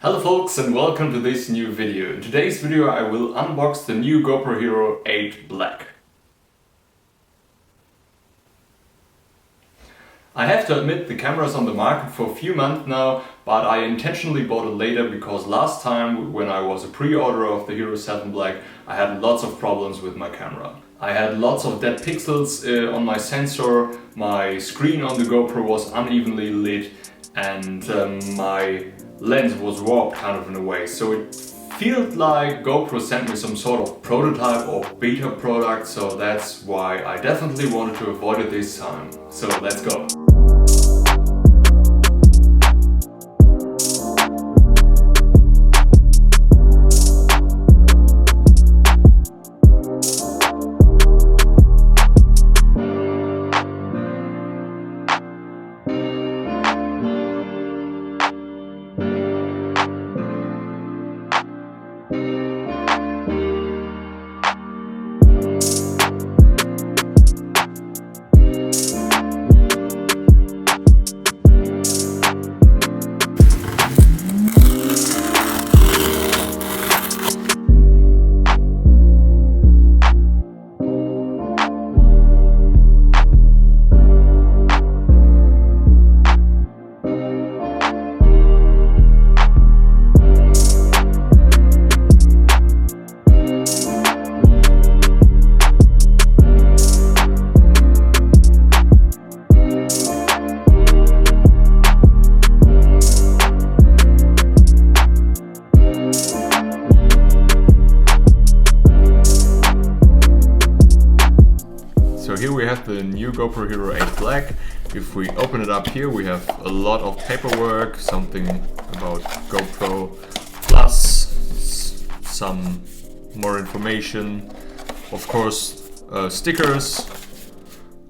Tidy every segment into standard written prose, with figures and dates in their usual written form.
Hello folks and welcome to this new video. In today's video I will unbox the new GoPro Hero 8 Black. I have to admit the camera is on the market for a few months now, but I intentionally bought it later because last time when I was a pre-order of the Hero 7 Black I had lots of problems with my camera. I had lots of dead pixels on my sensor, my screen on the GoPro was unevenly lit and my lens was warped kind of in a way. So it felt like GoPro sent me some sort of prototype or beta product, so that's why I definitely wanted to avoid it this time. So let's go. So here we have the new GoPro Hero 8 Black. If we open it up here, we have a lot of paperwork, something about GoPro Plus, some more information, of course stickers.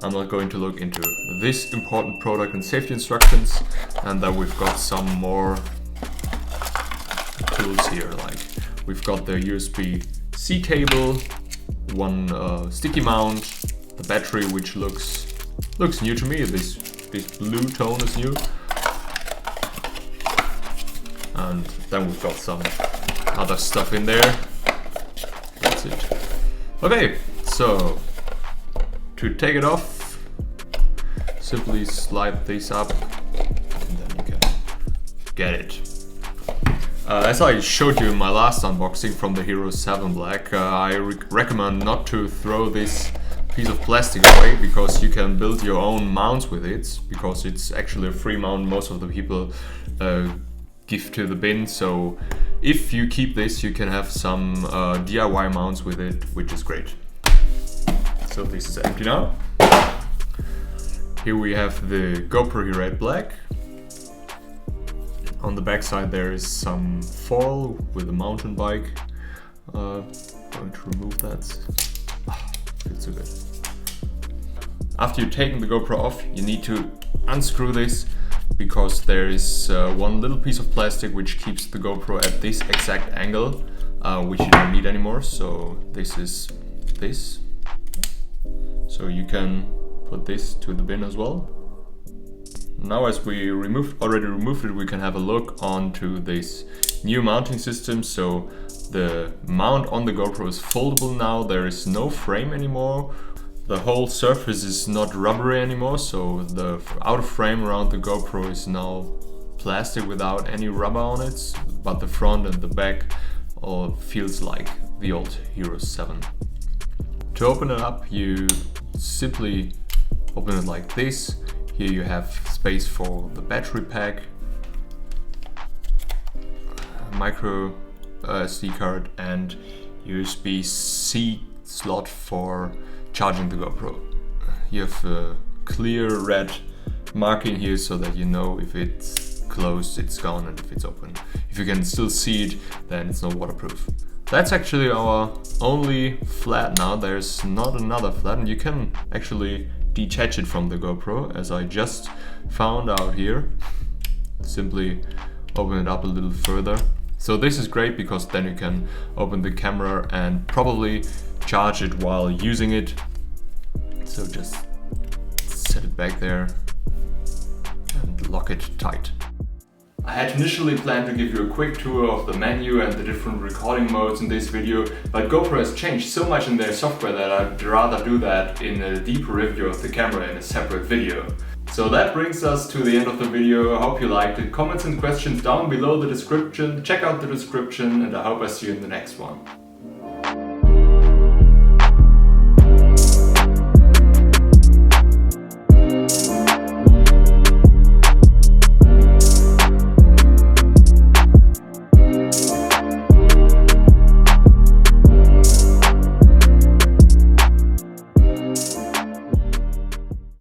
I'm not going to look into this important product and safety instructions, and then we've got some more tools here, like we've got the USB-C cable, one sticky mount, the battery, which looks new to me. This blue tone is new, and then we've got some other stuff in there. That's it. Okay, so to take it off, simply slide this up and then you can get it. As I showed you in my last unboxing from the Hero 7 Black, I recommend not to throw this piece of plastic away, because you can build your own mounts with it, because it's actually a free mount most of the people give to the bin. So if you keep this, you can have some DIY mounts with it, which is great. So this is empty now. Here we have the GoPro Hero 8 Black. On the back side there is some foil with a mountain bike. Going to remove that. Feels so good. After you've taken the GoPro off, you need to unscrew this, because there is one little piece of plastic which keeps the GoPro at this exact angle, which you don't need anymore. So this is this. So you can put this to the bin as well. Now, as we already removed it, we can have a look onto this new mounting system. So the mount on the GoPro is foldable now. There is no frame anymore. The whole surface is not rubbery anymore, so the outer frame around the GoPro is now plastic without any rubber on it, but the front and the back all feels like the old Hero 7. To open it up, you simply open it like this. Here you have space for the battery pack, micro SD card, and USB-C slot for charging the GoPro. You have a clear red marking here so that you know if it's closed, it's gone, and if it's open. If you can still see it, then it's not waterproof. That's actually our only flat now. There's not another flat, and you can actually detach it from the GoPro, as I just found out here. Simply open it up a little further. So this is great, because then you can open the camera and probably charge it while using it. So just set it back there and lock it tight. I had initially planned to give you a quick tour of the menu and the different recording modes in this video, but GoPro has changed so much in their software that I'd rather do that in a deeper review of the camera in a separate video. So that brings us to the end of the video. I hope you liked it. Comments and questions down below the description. Check out the description and I hope I see you in the next one.